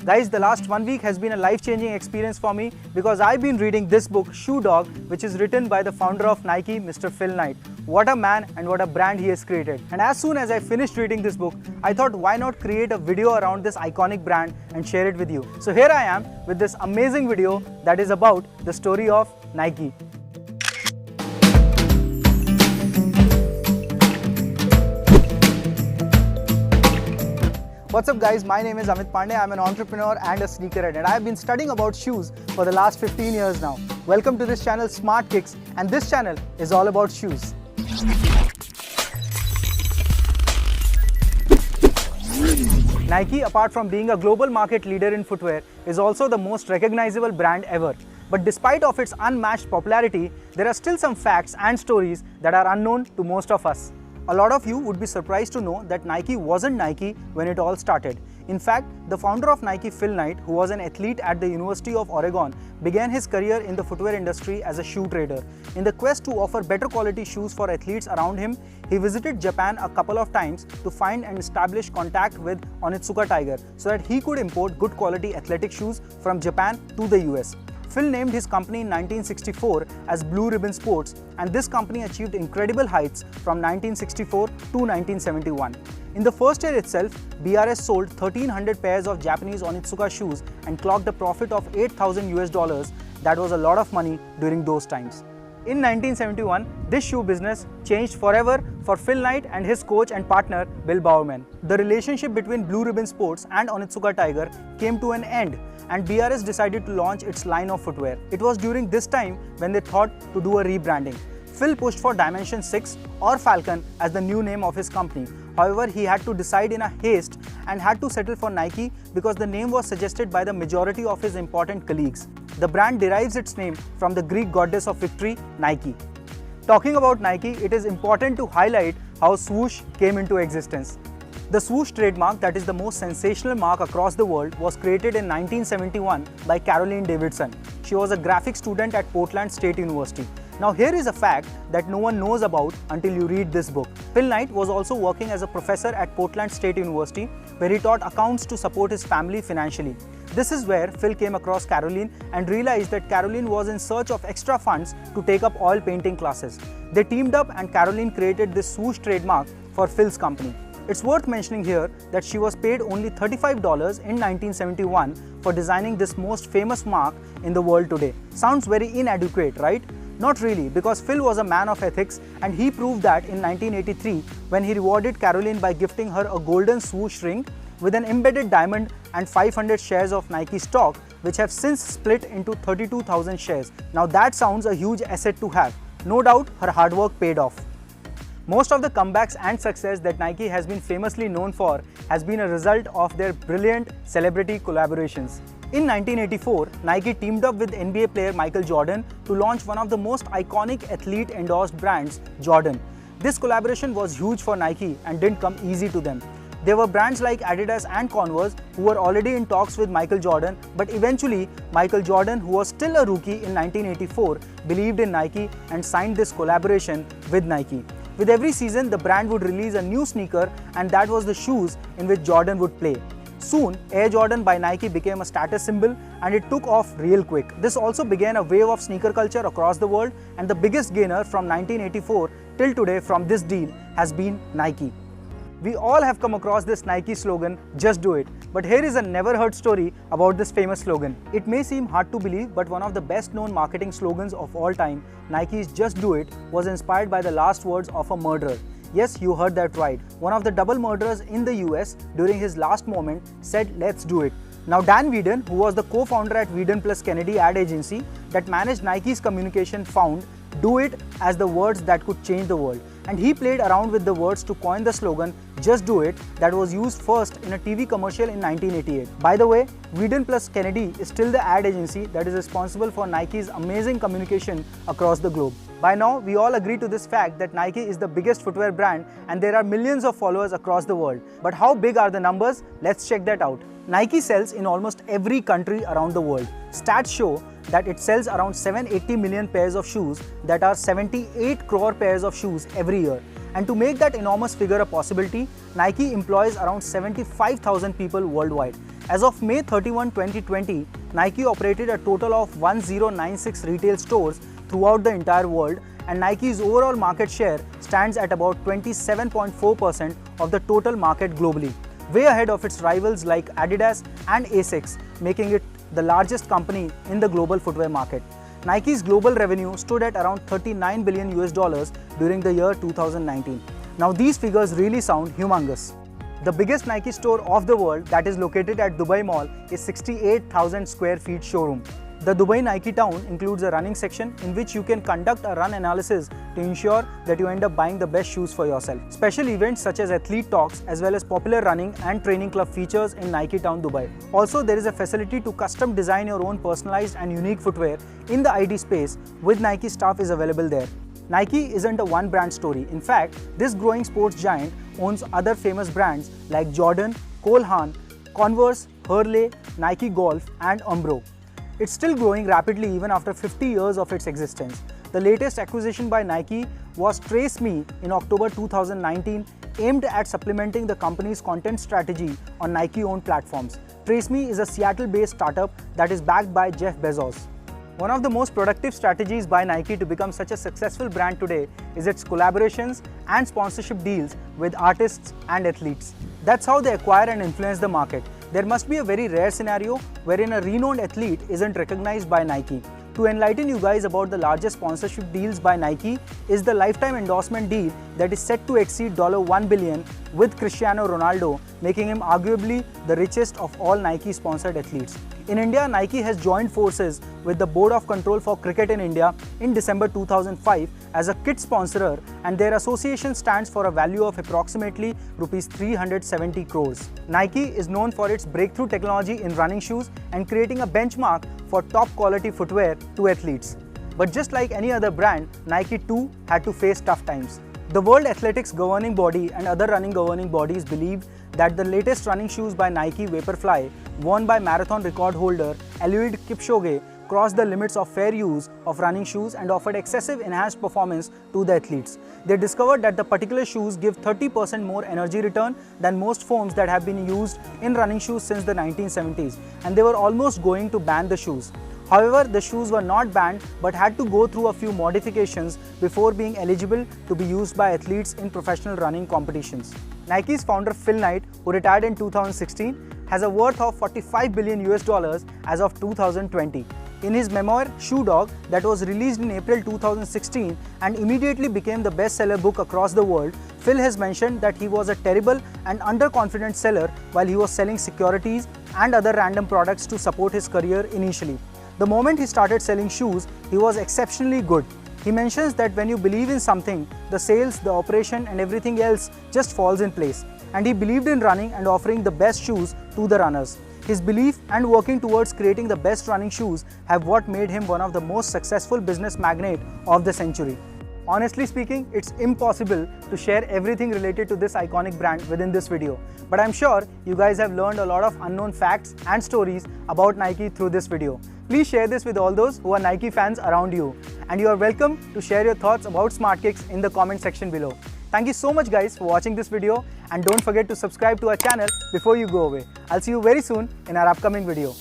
Guys, the last 1 week has been a life-changing experience for me because I've been reading this book, Shoe Dog, which is written by the founder of Nike, Mr. Phil Knight. What a man and what a brand he has created. And as soon as I finished reading this book, I thought why not create a video around this iconic brand and share it with you. So here I am with this amazing video that is about the story of Nike. What's up guys, my name is Amit Pandey. I'm an entrepreneur and a sneakerhead and I've been studying about shoes for the last 15 years now. Welcome to this channel Smart Kicks, and this channel is all about shoes. Nike, apart from being a global market leader in footwear, is also the most recognizable brand ever. But despite of its unmatched popularity, there are still some facts and stories that are unknown to most of us. A lot of you would be surprised to know that Nike wasn't Nike when it all started. In fact, the founder of Nike, Phil Knight, who was an athlete at the University of Oregon, began his career in the footwear industry as a shoe trader. In the quest to offer better quality shoes for athletes around him, he visited Japan a couple of times to find and establish contact with Onitsuka Tiger so that he could import good quality athletic shoes from Japan to the US. Phil named his company in 1964 as Blue Ribbon Sports, and this company achieved incredible heights from 1964 to 1971. In the first year itself, BRS sold 1,300 pairs of Japanese Onitsuka shoes and clocked a profit of $8,000. That was a lot of money during those times. In 1971, this shoe business changed forever for Phil Knight and his coach and partner Bill Bowerman. The relationship between Blue Ribbon Sports and Onitsuka Tiger came to an end, and BRS decided to launch its line of footwear. It was during this time when they thought to do a rebranding. Phil pushed for Dimension 6 or Falcon as the new name of his company. However, he had to decide in a haste and had to settle for Nike because the name was suggested by the majority of his important colleagues. The brand derives its name from the Greek goddess of victory, Nike. Talking about Nike, it is important to highlight how swoosh came into existence. The swoosh trademark, that is the most sensational mark across the world, was created in 1971 by Caroline Davidson. She was a graphic student at Portland State University. Now here is a fact that no one knows about until you read this book. Phil Knight was also working as a professor at Portland State University, where he taught accounts to support his family financially. This is where Phil came across Caroline and realized that Caroline was in search of extra funds to take up oil painting classes. They teamed up and Caroline created this swoosh trademark for Phil's company. It's worth mentioning here that she was paid only $35 in 1971 for designing this most famous mark in the world today. Sounds very inadequate, right? Not really, because Phil was a man of ethics and he proved that in 1983 when he rewarded Caroline by gifting her a golden swoosh ring with an embedded diamond and 500 shares of Nike stock, which have since split into 32,000 shares. Now that sounds a huge asset to have. No doubt her hard work paid off. Most of the comebacks and success that Nike has been famously known for has been a result of their brilliant celebrity collaborations. In 1984, Nike teamed up with NBA player Michael Jordan to launch one of the most iconic athlete-endorsed brands, Jordan. This collaboration was huge for Nike and didn't come easy to them. There were brands like Adidas and Converse who were already in talks with Michael Jordan, but eventually Michael Jordan, who was still a rookie in 1984, believed in Nike and signed this collaboration with Nike. With every season, the brand would release a new sneaker, and that was the shoes in which Jordan would play. Soon, Air Jordan by Nike became a status symbol and it took off real quick. This also began a wave of sneaker culture across the world, and the biggest gainer from 1984 till today from this deal has been Nike. We all have come across this Nike slogan, "Just do it." But here is a never heard story about this famous slogan. It may seem hard to believe, but one of the best known marketing slogans of all time, Nike's "Just do it," was inspired by the last words of a murderer. Yes, you heard that right. One of the double murderers in the US during his last moment said, "Let's do it." Now Dan Whedon, who was the co-founder at Whedon Plus Kennedy ad agency that managed Nike's communication, found "do it" as the words that could change the world. And he played around with the words to coin the slogan "Just do it" that was used first in a TV commercial in 1988. By the way, Whedon Plus Kennedy is still the ad agency that is responsible for Nike's amazing communication across the globe. By now, we all agree to this fact that Nike is the biggest footwear brand and there are millions of followers across the world. But how big are the numbers? Let's check that out. Nike sells in almost every country around the world. Stats show that it sells around 780 million pairs of shoes, that are 78 crore pairs of shoes every year. And to make that enormous figure a possibility, Nike employs around 75,000 people worldwide. As of May 31, 2020, Nike operated a total of 1096 retail stores throughout the entire world, and Nike's overall market share stands at about 27.4% of the total market globally, way ahead of its rivals like Adidas and Asics, making it the largest company in the global footwear market. Nike's global revenue stood at around $39 billion during the year 2019. Now these figures really sound humongous. The biggest Nike store of the world, that is located at Dubai Mall, is 68,000 square feet showroom. The Dubai Nike Town includes a running section in which you can conduct a run analysis to ensure that you end up buying the best shoes for yourself. Special events such as athlete talks as well as popular running and training club features in Nike Town Dubai. Also, there is a facility to custom design your own personalized and unique footwear in the ID space with Nike staff is available there. Nike isn't a one brand story. In fact, this growing sports giant owns other famous brands like Jordan, Cole Haan, Converse, Hurley, Nike Golf and Umbro. It's still growing rapidly even after 50 years of its existence. The latest acquisition by Nike was TraceMe in October 2019, aimed at supplementing the company's content strategy on Nike-owned platforms. TraceMe is a Seattle-based startup that is backed by Jeff Bezos. One of the most productive strategies by Nike to become such a successful brand today is its collaborations and sponsorship deals with artists and athletes. That's how they acquire and influence the market. There must be a very rare scenario wherein a renowned athlete isn't recognized by Nike. To enlighten you guys about the largest sponsorship deals by Nike is the lifetime endorsement deal that is set to exceed $1 billion with Cristiano Ronaldo, making him arguably the richest of all Nike sponsored athletes. In India, Nike has joined forces with the Board of Control for Cricket in India in December 2005 as a kit sponsorer, and their association stands for a value of approximately Rs 370 crores. Nike is known for its breakthrough technology in running shoes and creating a benchmark for top quality footwear to athletes. But just like any other brand, Nike too had to face tough times. The World Athletics Governing Body and other running governing bodies believed that the latest running shoes by Nike Vaporfly, worn by marathon record holder Eliud Kipchoge, crossed the limits of fair use of running shoes and offered excessive enhanced performance to the athletes. They discovered that the particular shoes give 30% more energy return than most foams that have been used in running shoes since the 1970s, and they were almost going to ban the shoes. However, the shoes were not banned but had to go through a few modifications before being eligible to be used by athletes in professional running competitions. Nike's founder Phil Knight, who retired in 2016, has a worth of $45 billion as of 2020. In his memoir Shoe Dog, that was released in April 2016 and immediately became the bestseller book across the world, Phil has mentioned that he was a terrible and underconfident seller while he was selling securities and other random products to support his career initially. The moment he started selling shoes, he was exceptionally good. He mentions that when you believe in something, the sales, the operation and everything else just falls in place. And he believed in running and offering the best shoes to the runners. His belief and working towards creating the best running shoes have what made him one of the most successful business magnate of the century. Honestly speaking, it's impossible to share everything related to this iconic brand within this video. But I'm sure you guys have learned a lot of unknown facts and stories about Nike through this video. Please share this with all those who are Nike fans around you. And you are welcome to share your thoughts about Smart Kicks in the comment section below. Thank you so much guys for watching this video, and don't forget to subscribe to our channel before you go away. I'll see you very soon in our upcoming video.